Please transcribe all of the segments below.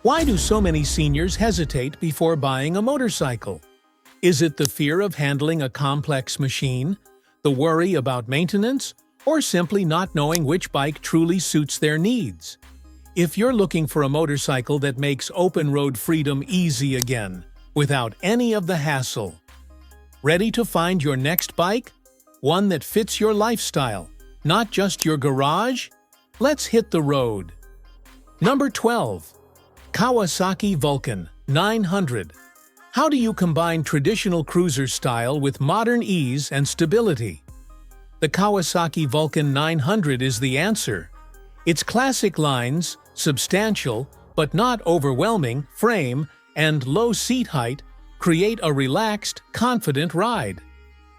Why do so many seniors hesitate before buying a motorcycle? Is it the fear of handling a complex machine, the worry about maintenance, or simply not knowing which bike truly suits their needs? If you're looking for a motorcycle that makes open-road freedom easy again, without any of the hassle, ready to find your next bike? One that fits your lifestyle, not just your garage? Let's hit the road. Number 12. Kawasaki Vulcan 900. How do you combine traditional cruiser style with modern ease and stability? The Kawasaki Vulcan 900 is the answer. Its classic lines, substantial but not overwhelming frame, and low seat height create a relaxed, confident ride.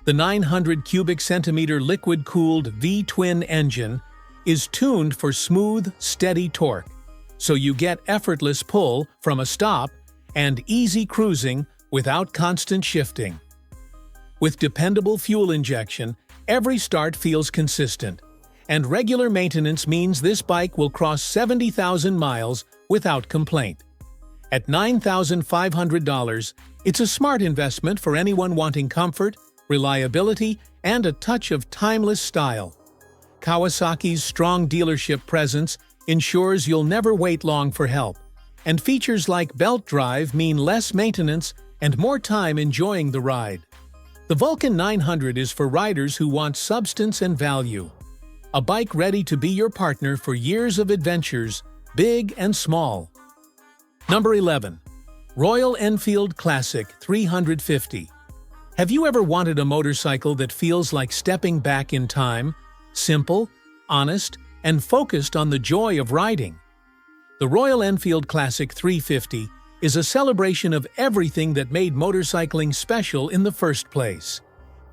The 900 cubic centimeter liquid-cooled V-twin engine is tuned for smooth, steady torque, so you get effortless pull from a stop and easy cruising without constant shifting. With dependable fuel injection, every start feels consistent, and regular maintenance means this bike will cross 70,000 miles without complaint. At $9,500, it's a smart investment for anyone wanting comfort, reliability, and a touch of timeless style. Kawasaki's strong dealership presence ensures you'll never wait long for help, and features like belt drive mean less maintenance and more time enjoying the ride. The Vulcan 900 is for riders who want substance and value. A bike ready to be your partner for years of adventures, big and small. Number 11. Royal Enfield Classic 350. Have you ever wanted a motorcycle that feels like stepping back in time, simple, honest, and focused on the joy of riding? The Royal Enfield Classic 350 is a celebration of everything that made motorcycling special in the first place: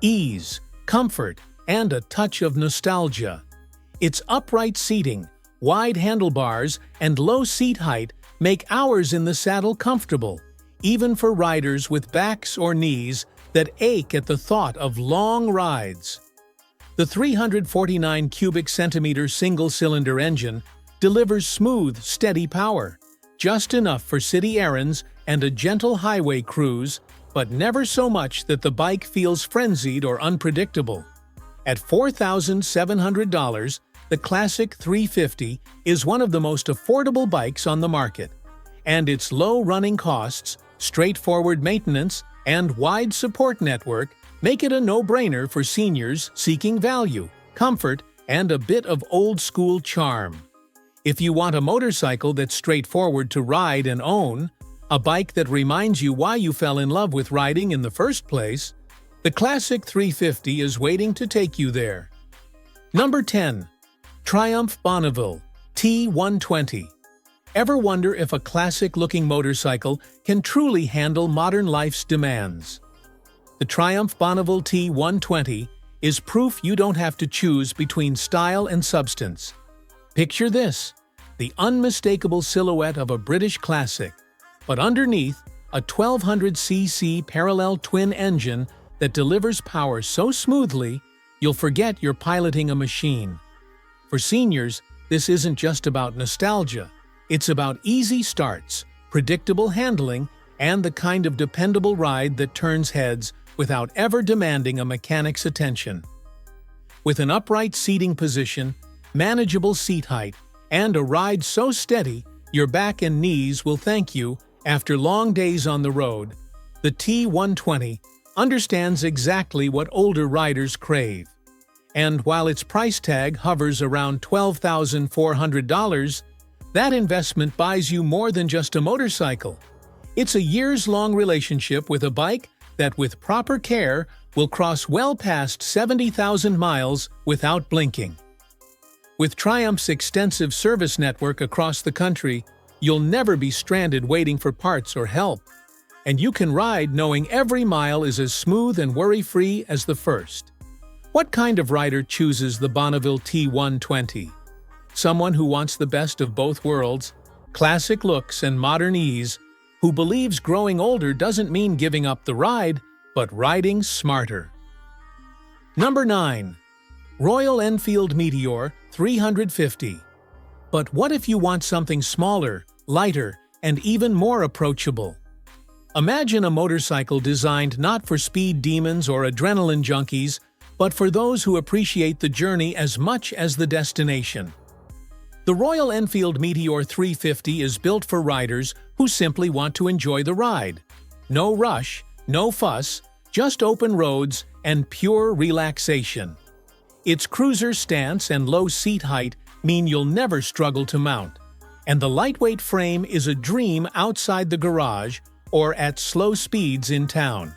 ease, comfort, and a touch of nostalgia. Its upright seating, wide handlebars, and low seat height make hours in the saddle comfortable, even for riders with backs or knees that ache at the thought of long rides. The 349 cubic centimeter single-cylinder engine delivers smooth, steady power, just enough for city errands and a gentle highway cruise, but never so much that the bike feels frenzied or unpredictable. At $4,700, the Classic 350 is one of the most affordable bikes on the market, and its low running costs, straightforward maintenance, and wide support network make it a no-brainer for seniors seeking value, comfort, and a bit of old-school charm. If you want a motorcycle that's straightforward to ride and own, a bike that reminds you why you fell in love with riding in the first place, the Classic 350 is waiting to take you there. Number 10. Triumph Bonneville T120. Ever wonder if a classic-looking motorcycle can truly handle modern life's demands? The Triumph Bonneville T120 is proof you don't have to choose between style and substance. Picture this: the unmistakable silhouette of a British classic, but underneath, a 1200cc parallel twin engine that delivers power so smoothly you'll forget you're piloting a machine. For seniors, this isn't just about nostalgia. It's about easy starts, predictable handling, and the kind of dependable ride that turns heads without ever demanding a mechanic's attention. With an upright seating position, manageable seat height, and a ride so steady your back and knees will thank you after long days on the road, the T120 understands exactly what older riders crave. And while its price tag hovers around $12,400, that investment buys you more than just a motorcycle. It's a years-long relationship with a bike that, with proper care, will cross well past 70,000 miles without blinking. With Triumph's extensive service network across the country, you'll never be stranded waiting for parts or help, and you can ride knowing every mile is as smooth and worry-free as the first. What kind of rider chooses the Bonneville T120? Someone who wants the best of both worlds, classic looks and modern ease, who believes growing older doesn't mean giving up the ride, but riding smarter. Number 9. Royal Enfield Meteor 350. But what if you want something smaller, lighter, and even more approachable. Imagine a motorcycle designed not for speed demons or adrenaline junkies, but for those who appreciate the journey as much as the destination. The Royal Enfield Meteor 350 is built for riders who simply want to enjoy the ride. No rush, no fuss, just open roads and pure relaxation. Its cruiser stance and low seat height mean you'll never struggle to mount, and the lightweight frame is a dream outside the garage or at slow speeds in town.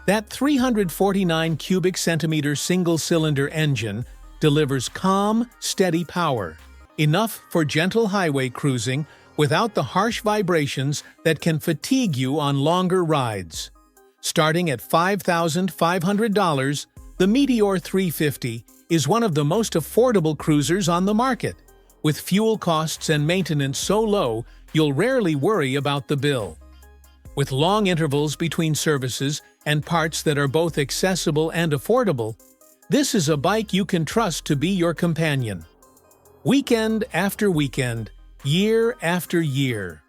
That 349 cubic centimeter single-cylinder engine delivers calm, steady power, enough for gentle highway cruising without the harsh vibrations that can fatigue you on longer rides. Starting at $5,500, the Meteor 350 is one of the most affordable cruisers on the market. With fuel costs and maintenance so low, you'll rarely worry about the bill. With long intervals between services and parts that are both accessible and affordable, this is a bike you can trust to be your companion. Weekend after weekend, year after year.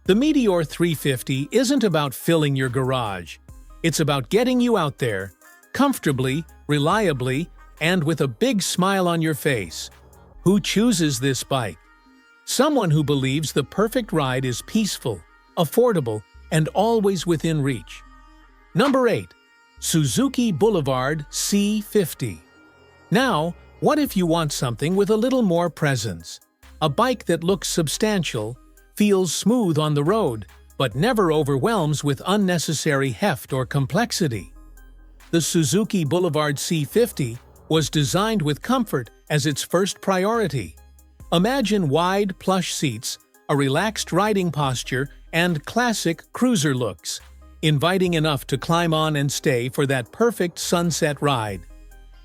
The Meteor 350 isn't about filling your garage. It's about getting you out there, comfortably, reliably, and with a big smile on your face. Who chooses this bike? Someone who believes the perfect ride is peaceful, affordable, and always within reach. Number 8. Suzuki Boulevard C50. Now, what if you want something with a little more presence? A bike that looks substantial, feels smooth on the road, but never overwhelms with unnecessary heft or complexity. The Suzuki Boulevard C50 was designed with comfort as its first priority. Imagine wide, plush seats, a relaxed riding posture, and classic cruiser looks, inviting enough to climb on and stay for that perfect sunset ride.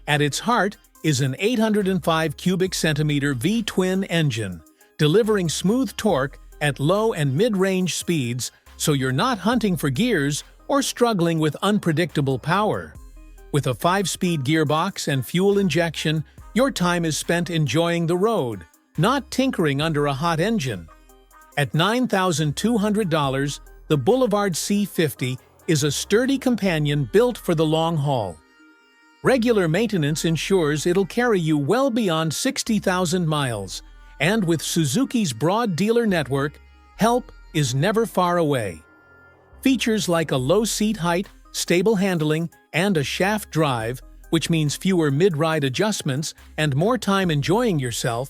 At its heart is an 805 cubic centimeter V-twin engine, delivering smooth torque at low and mid-range speeds, so you're not hunting for gears or struggling with unpredictable power. With a 5-speed gearbox and fuel injection, your time is spent enjoying the road, not tinkering under a hot engine. At $9,200, the Boulevard C50 is a sturdy companion built for the long haul. Regular maintenance ensures it'll carry you well beyond 60,000 miles, and with Suzuki's broad dealer network, help is never far away. Features like a low seat height, stable handling, and a shaft drive, which means fewer mid-ride adjustments and more time enjoying yourself,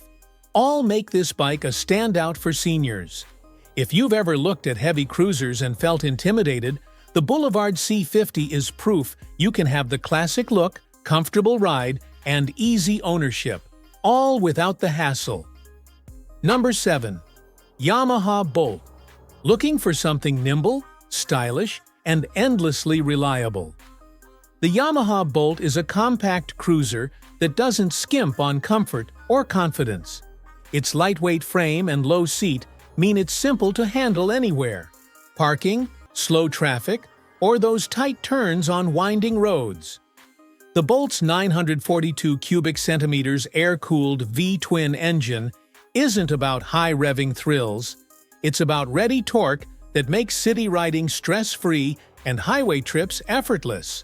all make this bike a standout for seniors. If you've ever looked at heavy cruisers and felt intimidated, the Boulevard C50 is proof you can have the classic look, comfortable ride, and easy ownership, all without the hassle. Number 7. Yamaha Bolt. Looking for something nimble, stylish, and endlessly reliable? The Yamaha Bolt is a compact cruiser that doesn't skimp on comfort or confidence. Its lightweight frame and low seat mean it's simple to handle anywhere: parking, slow traffic, or those tight turns on winding roads. The Bolt's 942 cubic centimeters air-cooled V-twin engine isn't about high-revving thrills. It's about ready torque that makes city riding stress-free and highway trips effortless.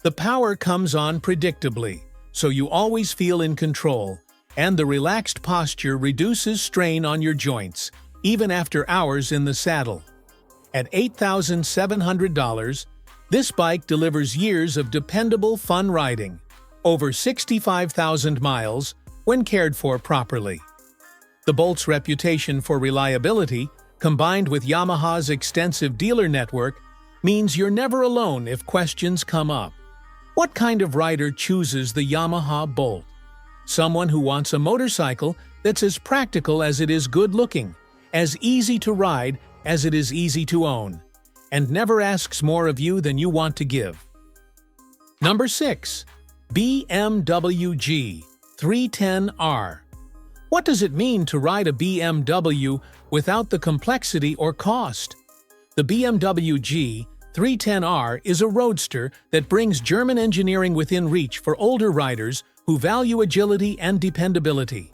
The power comes on predictably, so you always feel in control, and the relaxed posture reduces strain on your joints, even after hours in the saddle. At $8,700, this bike delivers years of dependable fun riding, over 65,000 miles when cared for properly. The Bolt's reputation for reliability, combined with Yamaha's extensive dealer network, means you're never alone if questions come up. What kind of rider chooses the Yamaha Bolt? Someone who wants a motorcycle that's as practical as it is good-looking, as easy to ride as it is easy to own, and never asks more of you than you want to give. Number 6. BMW G 310R. What does it mean to ride a BMW without the complexity or cost? The BMW G 310R is a roadster that brings German engineering within reach for older riders who value agility and dependability.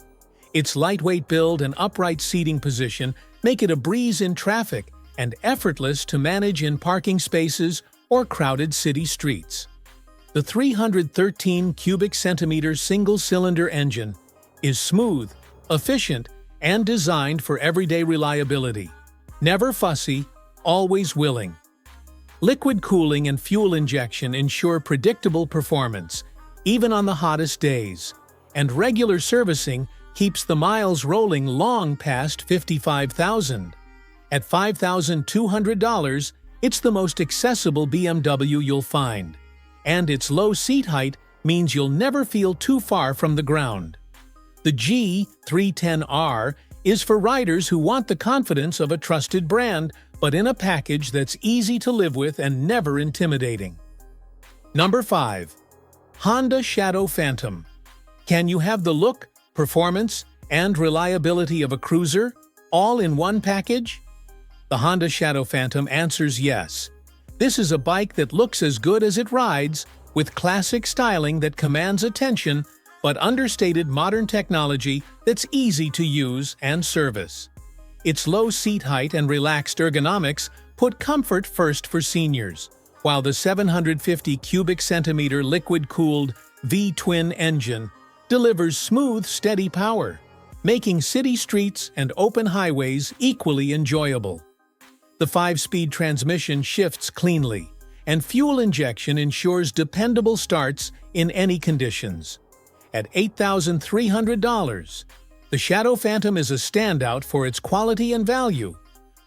Its lightweight build and upright seating position make it a breeze in traffic and effortless to manage in parking spaces or crowded city streets. The 313 cubic centimeter single-cylinder engine is smooth, efficient, and designed for everyday reliability. Never fussy, always willing. Liquid cooling and fuel injection ensure predictable performance, even on the hottest days, and regular servicing keeps the miles rolling long past 55,000. At $5,200, it's the most accessible BMW you'll find, and its low seat height means you'll never feel too far from the ground. The G310R is for riders who want the confidence of a trusted brand, but in a package that's easy to live with and never intimidating. Number 5. Honda Shadow Phantom. Can you have the look, performance, and reliability of a cruiser, all in one package? The Honda Shadow Phantom answers yes. This is a bike that looks as good as it rides, with classic styling that commands attention, but understated modern technology that's easy to use and service. Its low seat height and relaxed ergonomics put comfort first for seniors, while the 750 cubic centimeter liquid-cooled V-twin engine delivers smooth, steady power, making city streets and open highways equally enjoyable. The 5-speed transmission shifts cleanly, and fuel injection ensures dependable starts in any conditions. At $8,300, the Shadow Phantom is a standout for its quality and value.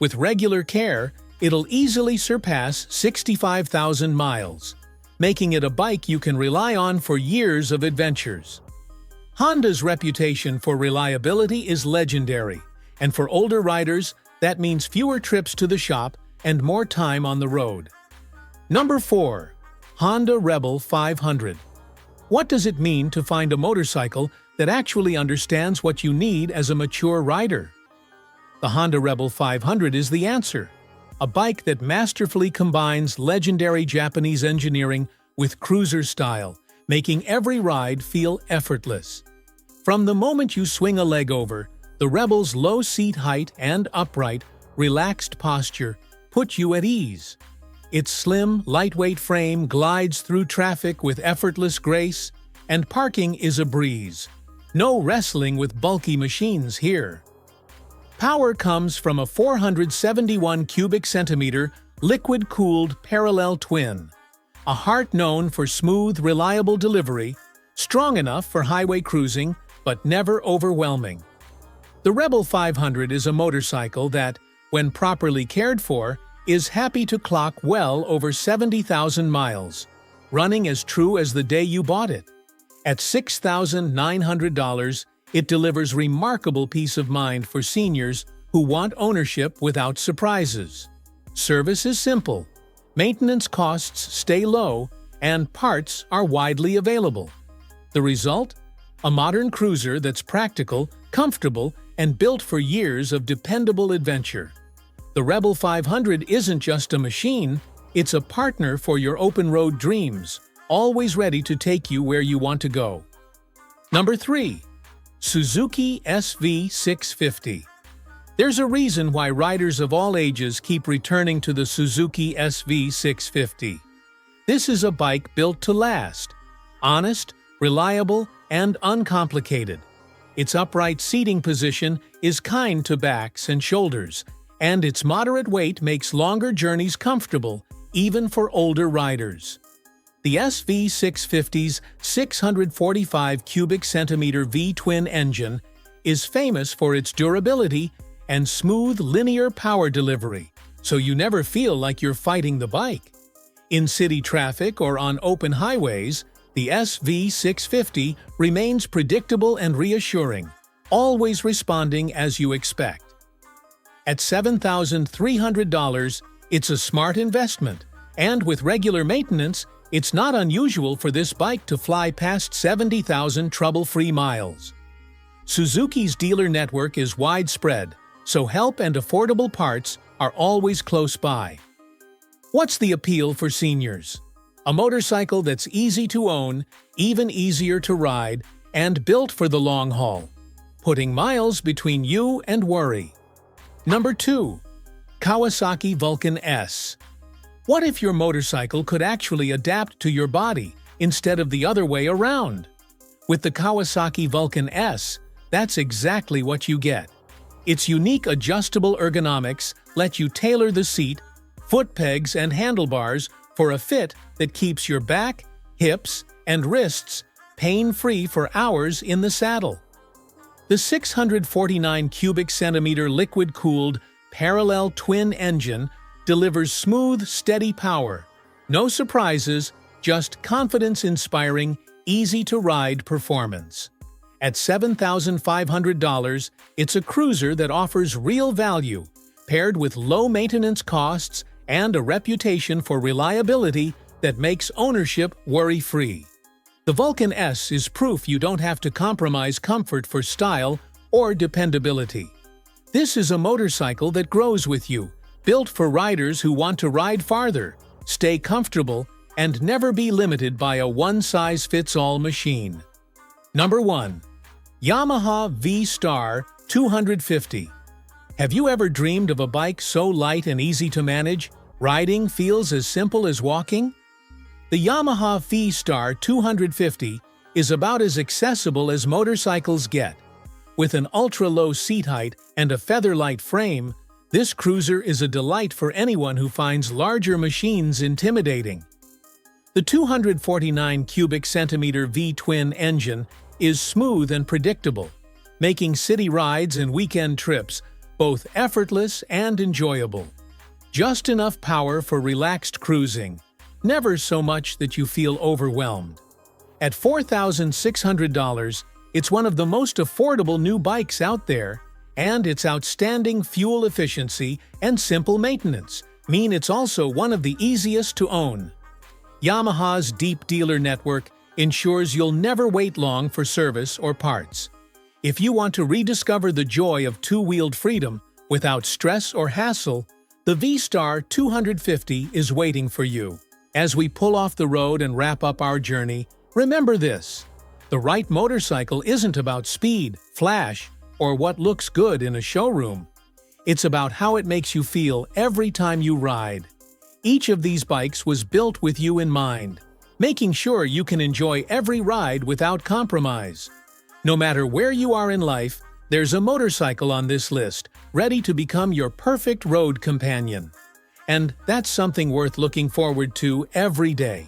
With regular care, it'll easily surpass 65,000 miles, making it a bike you can rely on for years of adventures. Honda's reputation for reliability is legendary, and for older riders, that means fewer trips to the shop and more time on the road. Number 4. Honda Rebel 500. What does it mean to find a motorcycle that actually understands what you need as a mature rider? The Honda Rebel 500 is the answer. A bike that masterfully combines legendary Japanese engineering with cruiser style, making every ride feel effortless. From the moment you swing a leg over, the Rebel's low seat height and upright, relaxed posture put you at ease. Its slim, lightweight frame glides through traffic with effortless grace, and parking is a breeze. No wrestling with bulky machines here. Power comes from a 471 cubic centimeter liquid-cooled parallel twin, a heart known for smooth, reliable delivery, strong enough for highway cruising, but never overwhelming. The Rebel 500 is a motorcycle that, when properly cared for, is happy to clock well over 70,000 miles, running as true as the day you bought it. At $6,900, it delivers remarkable peace of mind for seniors who want ownership without surprises. Service is simple, maintenance costs stay low, and parts are widely available. The result? A modern cruiser that's practical, comfortable, and built for years of dependable adventure. The Rebel 500 isn't just a machine, it's a partner for your open-road dreams, always ready to take you where you want to go. Number 3. Suzuki SV 650. There's a reason why riders of all ages keep returning to the Suzuki SV 650. This is a bike built to last. Honest, reliable, and uncomplicated. Its upright seating position is kind to backs and shoulders, and its moderate weight makes longer journeys comfortable, even for older riders. The SV 650's 645 cubic centimeter V-twin engine is famous for its durability and smooth linear power delivery, so you never feel like you're fighting the bike. In city traffic or on open highways, the SV 650 remains predictable and reassuring, always responding as you expect. At $7,300, it's a smart investment, and with regular maintenance, it's not unusual for this bike to fly past 70,000 trouble-free miles. Suzuki's dealer network is widespread, so help and affordable parts are always close by. What's the appeal for seniors? A motorcycle that's easy to own, even easier to ride, and built for the long haul, putting miles between you and worry. Number 2. Kawasaki Vulcan S. What if your motorcycle could actually adapt to your body instead of the other way around? With the Kawasaki Vulcan S, that's exactly what you get. Its unique adjustable ergonomics let you tailor the seat, foot pegs, and handlebars for a fit that keeps your back, hips, and wrists pain-free for hours in the saddle. The 649 cubic centimeter liquid-cooled parallel twin engine delivers smooth, steady power. No surprises, just confidence-inspiring, easy-to-ride performance. At $7,500, it's a cruiser that offers real value, paired with low maintenance costs and a reputation for reliability that makes ownership worry-free. The Vulcan S is proof you don't have to compromise comfort for style or dependability. This is a motorcycle that grows with you, built for riders who want to ride farther, stay comfortable, and never be limited by a one-size-fits-all machine. Number 1. Yamaha V Star 250. Have you ever dreamed of a bike so light and easy to manage, riding feels as simple as walking? The Yamaha V Star 250 is about as accessible as motorcycles get. With an ultra-low seat height and a feather-light frame, this cruiser is a delight for anyone who finds larger machines intimidating. The 249 cubic centimeter V-twin engine is smooth and predictable, making city rides and weekend trips both effortless and enjoyable. Just enough power for relaxed cruising, never so much that you feel overwhelmed. At $4,600, it's one of the most affordable new bikes out there, and its outstanding fuel efficiency and simple maintenance mean it's also one of the easiest to own. Yamaha's deep dealer network ensures you'll never wait long for service or parts. If you want to rediscover the joy of two-wheeled freedom without stress or hassle, the V Star 250 is waiting for you. As we pull off the road and wrap up our journey, remember this: the right motorcycle isn't about speed, flash, or what looks good in a showroom. It's about how it makes you feel every time you ride. Each of these bikes was built with you in mind, making sure you can enjoy every ride without compromise. No matter where you are in life, there's a motorcycle on this list, ready to become your perfect road companion. And that's something worth looking forward to every day.